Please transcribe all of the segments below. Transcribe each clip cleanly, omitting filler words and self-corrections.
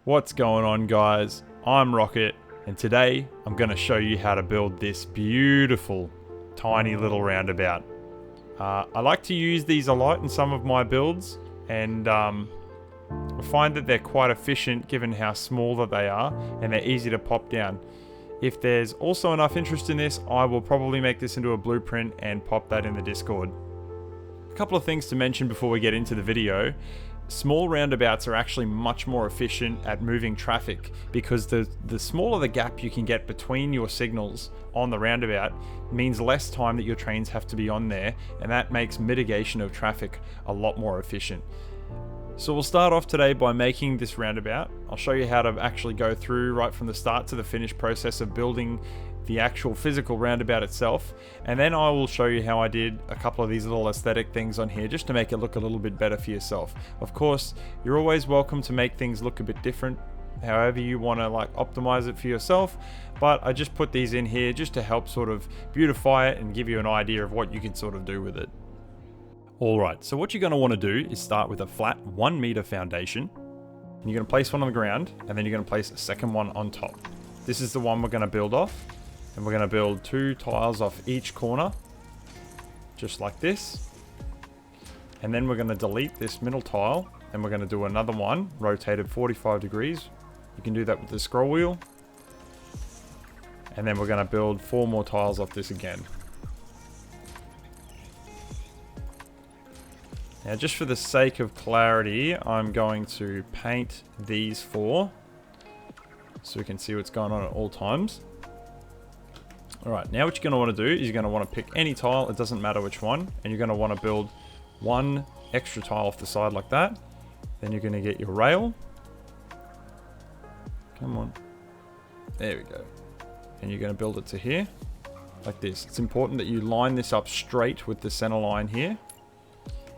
What's going on, guys? I'm Rocket, and today I'm going to show you how to build this beautiful tiny little roundabout. I like to use these a lot in some of my builds, and I find that they're quite efficient given how small that they are, and they're easy to pop down. If there's also enough interest in this, I will probably make this into a blueprint and pop that in the Discord. A couple of things to mention before we get into the video. Small roundabouts are actually much more efficient at moving traffic because the smaller the gap you can get between your signals on the roundabout means less time that your trains have to be on there, and that makes mitigation of traffic a lot more efficient. So we'll start off today by making this roundabout. I'll show you how to actually go through right from the start to the finished process of building the actual physical roundabout itself, and then I will show you how I did a couple of these little aesthetic things on here just to make it look a little bit better for yourself. Of course, you're always welcome to make things look a bit different, however you want to optimize it for yourself, but I just put these in here just to help sort of beautify it and give you an idea of what you can sort of do with it. Alright, so what you're going to want to do is start with a flat 1 meter foundation, and you're going to place one on the ground, and then you're going to place a second one on top. This is the one we're going to build off. And we're going to build 2 tiles off each corner, just like this. And then we're going to delete this middle tile, and we're going to do another one, rotated 45 degrees. You can do that with the scroll wheel. And then we're going to build 4 more tiles off this again. Now, just for the sake of clarity, I'm going to paint these 4, so we can see what's going on at all times. Alright, now what you're going to want to do is you're going to want to pick any tile, it doesn't matter which one, and you're going to want to build 1 extra tile off the side like that. Then you're going to get your rail. Come on. There we go. And you're going to build it to here, like this. It's important that you line this up straight with the center line here,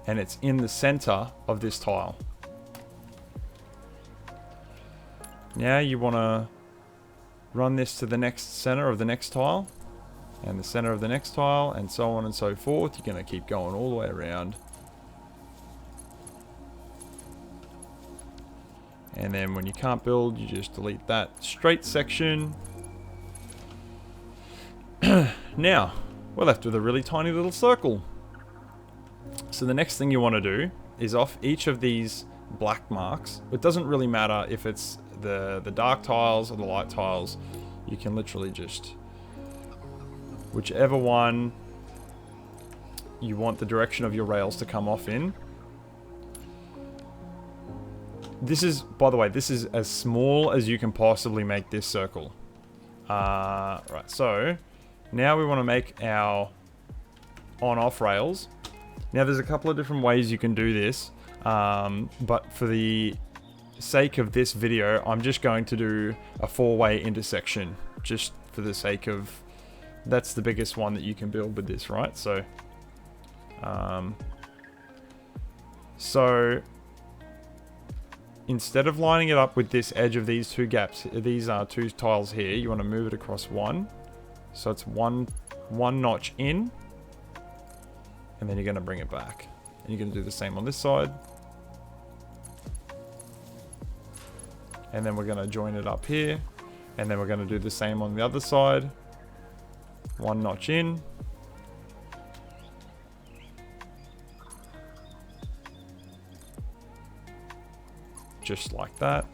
and it's in the center of this tile. Now you want to run this to the next center of the next tile, and the center of the next tile, and so on and so forth. You're going to keep going all the way around. And then when you can't build, you just delete that straight section. Now, we're left with a really tiny little circle. So the next thing you want to do is off each of these black marks. It doesn't really matter if it's the dark tiles or the light tiles. You can literally just, whichever one you want the direction of your rails to come off in. This is, by the way, this is as small as you can possibly make this circle. Right, so now we want to make our on-off rails. Now there's a couple of different ways you can do this, but for the sake of this video, I'm just going to do a 4-way intersection, just for the sake of, that's the biggest one that you can build with this, right? So, instead of lining it up with this edge of these 2 gaps, these are 2 tiles here, you want to move it across 1, so it's one notch in, and then you're going to bring it back, and you're going to do the same on this side. And then we're going to join it up here. And then we're going to do the same on the other side. 1 notch in. Just like that.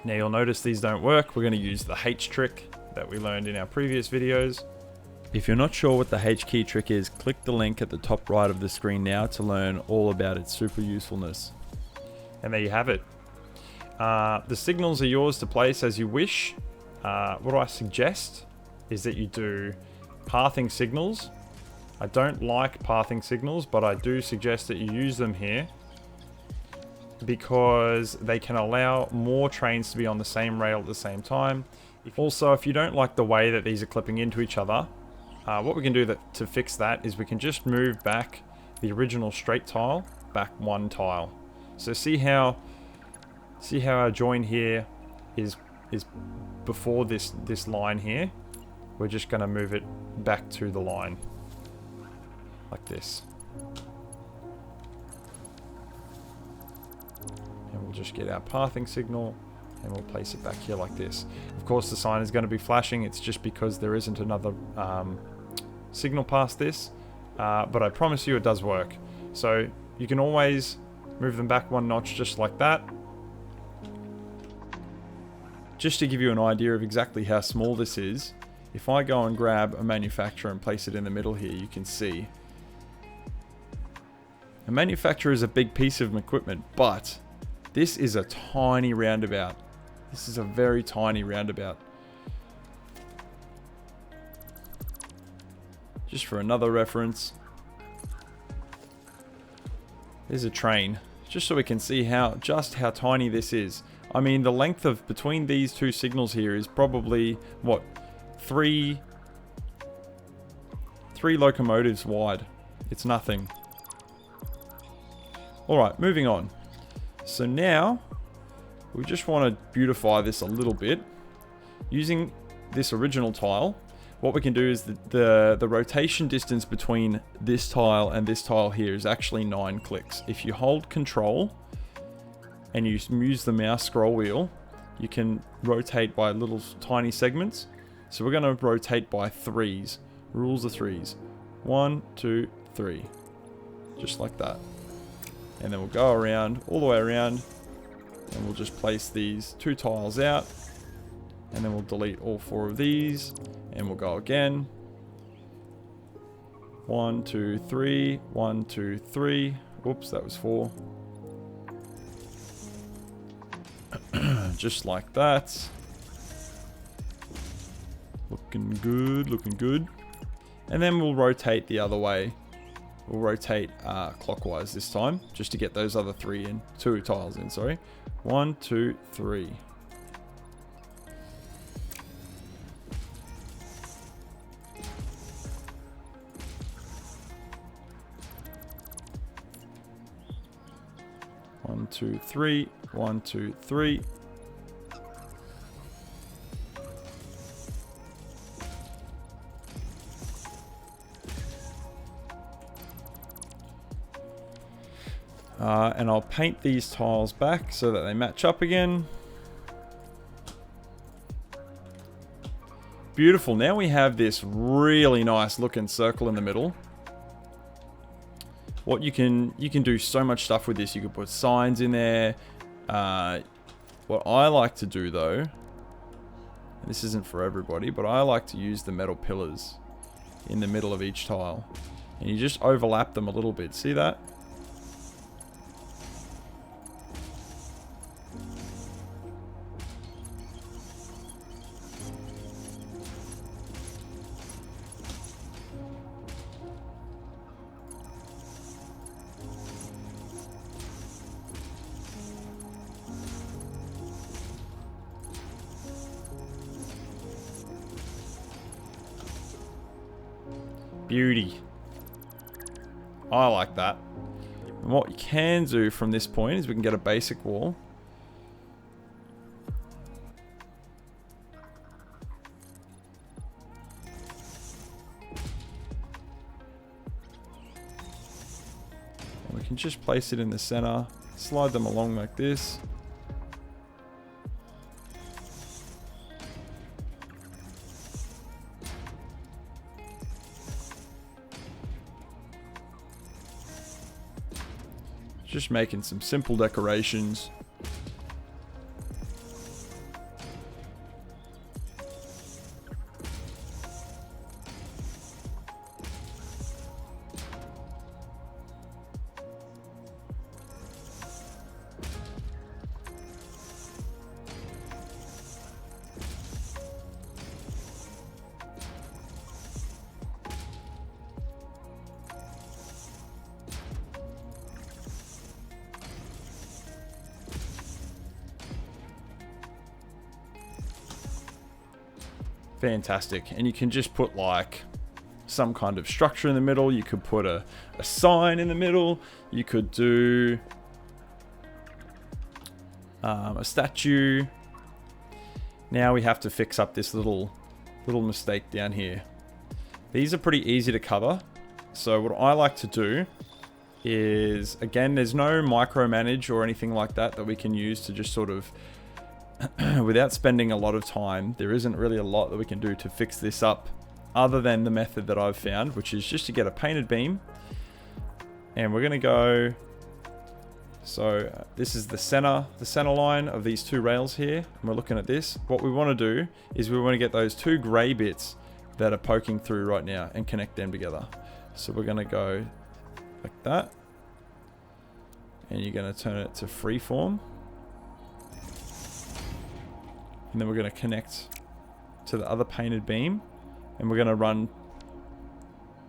Now you'll notice these don't work. We're going to use the H trick that we learned in our previous videos. If you're not sure what the H key trick is, click the link at the top right of the screen now to learn all about its super usefulness. And there you have it. The signals are yours to place as you wish. What I suggest is that you do pathing signals. I don't like pathing signals, but I do suggest that you use them here, because they can allow more trains to be on the same rail at the same time. Also, if you don't like the way that these are clipping into each other, what we can do to fix that is we can just move back the original straight tile back 1 tile. So see how our join here is before this line here. We're just going to move it back to the line like this. And we'll just get our pathing signal and we'll place it back here like this. Of course the sign is going to be flashing. It's just because there isn't another signal past this, but I promise you it does work. So you can always move them back 1 notch just like that. Just to give you an idea of exactly how small this is, if I go and grab a manufacturer and place it in the middle here, you can see a manufacturer is a big piece of equipment, but this is a tiny roundabout. This is a very tiny roundabout. Just for another reference, there's a train, just so we can see just how tiny this is. I mean, the length of between these 2 signals here is probably, what, 3 locomotives wide. It's nothing. Alright, moving on. So now, we just want to beautify this a little bit. Using this original tile, what we can do is the rotation distance between this tile and this tile here is actually 9 clicks. If you hold control and you use the mouse scroll wheel, you can rotate by little tiny segments. So we're going to rotate by 3s. Rules of 3s. 1, 2, 3. Just like that. And then we'll go around, all the way around, and we'll just place these 2 tiles out. And then we'll delete all 4 of these, and we'll go again. 1, 2, 3, 1, 2, 3. Whoops, that was 4. Just like that. Looking good, looking good. And then we'll rotate the other way. We'll rotate clockwise this time, just to get those other 2 tiles in, sorry. 1, 2, 3. One, 2, 3. 1, 2, 3. And I'll paint these tiles back so that they match up again. Beautiful. Now we have this really nice looking circle in the middle. What you can do so much stuff with this. You can put signs in there. What I like to do though, and this isn't for everybody, but I like to use the metal pillars in the middle of each tile. And you just overlap them a little bit. See that? Beauty. I like that. And what you can do from this point is we can get a basic wall. And we can just place it in the center, slide them along like this. Just making some simple decorations. Fantastic. And you can just put like some kind of structure in the middle. You could put a sign in the middle. You could do a statue. Now we have to fix up this little mistake down here. These are pretty easy to cover. So what I like to do is, again, there's no micromanage or anything like that we can use to just sort of, without spending a lot of time, there isn't really a lot that we can do to fix this up other than the method that I've found, which is just to get a painted beam. And we're going to go, so this is the center line of these two rails here. And we're looking at this. What we want to do is we want to get those two gray bits that are poking through right now and connect them together. So we're going to go like that. And you're going to turn it to freeform. And then we're going to connect to the other painted beam. And we're going to run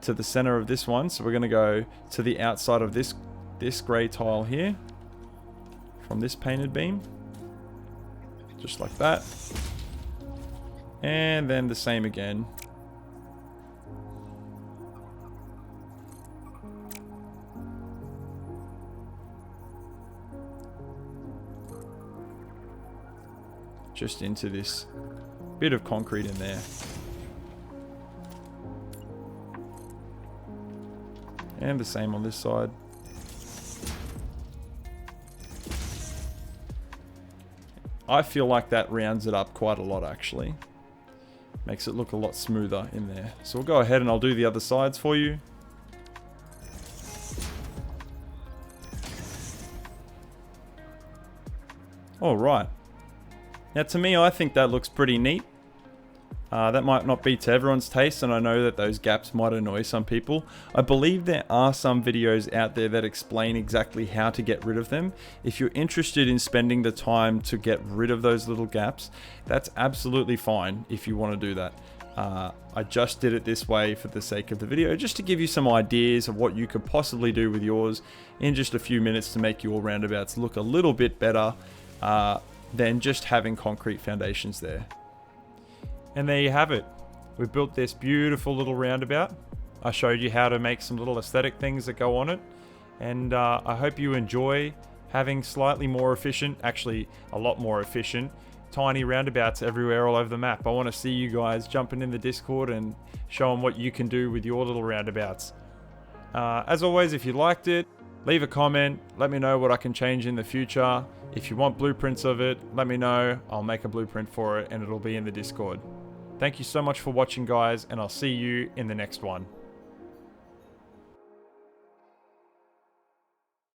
to the center of this one. So we're going to go to the outside of this gray tile here from this painted beam. Just like that. And then the same again. Just into this bit of concrete in there. And the same on this side. I feel like that rounds it up quite a lot, actually. Makes it look a lot smoother in there. So we'll go ahead and I'll do the other sides for you. All right. Now, to me, I think that looks pretty neat. That might not be to everyone's taste, and I know that those gaps might annoy some people. I believe there are some videos out there that explain exactly how to get rid of them. If you're interested in spending the time to get rid of those little gaps, that's absolutely fine if you want to do that. I just did it this way for the sake of the video, just to give you some ideas of what you could possibly do with yours in just a few minutes to make your roundabouts look a little bit better than just having concrete foundations there. And there you have it. We've built this beautiful little roundabout. I showed you how to make some little aesthetic things that go on it. And I hope you enjoy having slightly more efficient, actually a lot more efficient, tiny roundabouts everywhere all over the map. I want to see you guys jumping in the Discord and showing what you can do with your little roundabouts. As always, if you liked it, leave a comment. Let me know what I can change in the future. If you want blueprints of it, let me know. I'll make a blueprint for it and it'll be in the Discord. Thank you so much for watching, guys, and I'll see you in the next one.